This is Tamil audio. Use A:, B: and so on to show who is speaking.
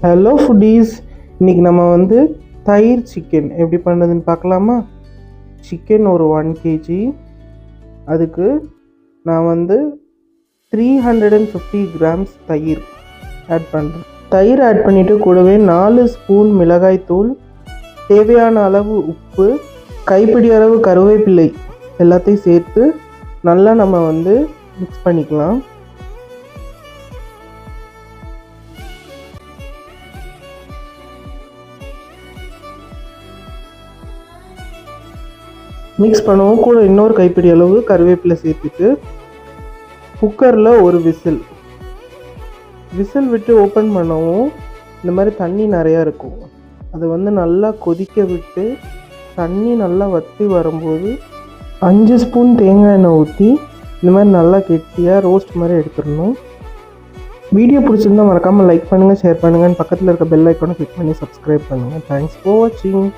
A: ஹலோ ஃபுட்டீஸ், இன்றைக்கி நம்ம வந்து தயிர் சிக்கன் எப்படி பண்ணுறதுன்னு பார்க்கலாமா? சிக்கன் ஒரு 1 kg, அதுக்கு நான் வந்து 350 grams தயிர் ஆட் பண்ணுறேன். தயிர் ஆட் பண்ணிவிட்டு கூடவே 4 ஸ்பூன் மிளகாய்த்தூள், தேவையான அளவு உப்பு, கைப்பிடி அளவு கருவேப்பிலை எல்லாத்தையும் சேர்த்து நல்லா நம்ம வந்து மிக்ஸ் பண்ணிக்கலாம். மிக்ஸ் பண்ணவும் கூட இன்னொரு கைப்பிடி அளவு கருவேப்பிலை சேர்த்துட்டு குக்கரில் ஒரு விசில் விட்டு ஓப்பன் பண்ணவும் இந்த மாதிரி தண்ணி நிறையா இருக்கும். அதை வந்து நல்லா கொதிக்க விட்டு தண்ணி நல்லா வற்றி வரும்போது 5 ஸ்பூன் தேங்காய் எண்ணெய் ஊற்றி இந்த மாதிரி நல்லா கெட்டியாக ரோஸ்ட் மாதிரி எடுத்துடணும். வீடியோ பிடிச்சிருந்தா மறக்காமல் லைக் பண்ணுங்கள், ஷேர் பண்ணுங்கள், பக்கத்தில் இருக்க பெல் ஐக்கானை கிளிக் பண்ணி சப்ஸ்கிரைப் பண்ணுங்கள். தேங்க்ஸ் ஃபார் வாட்சிங்.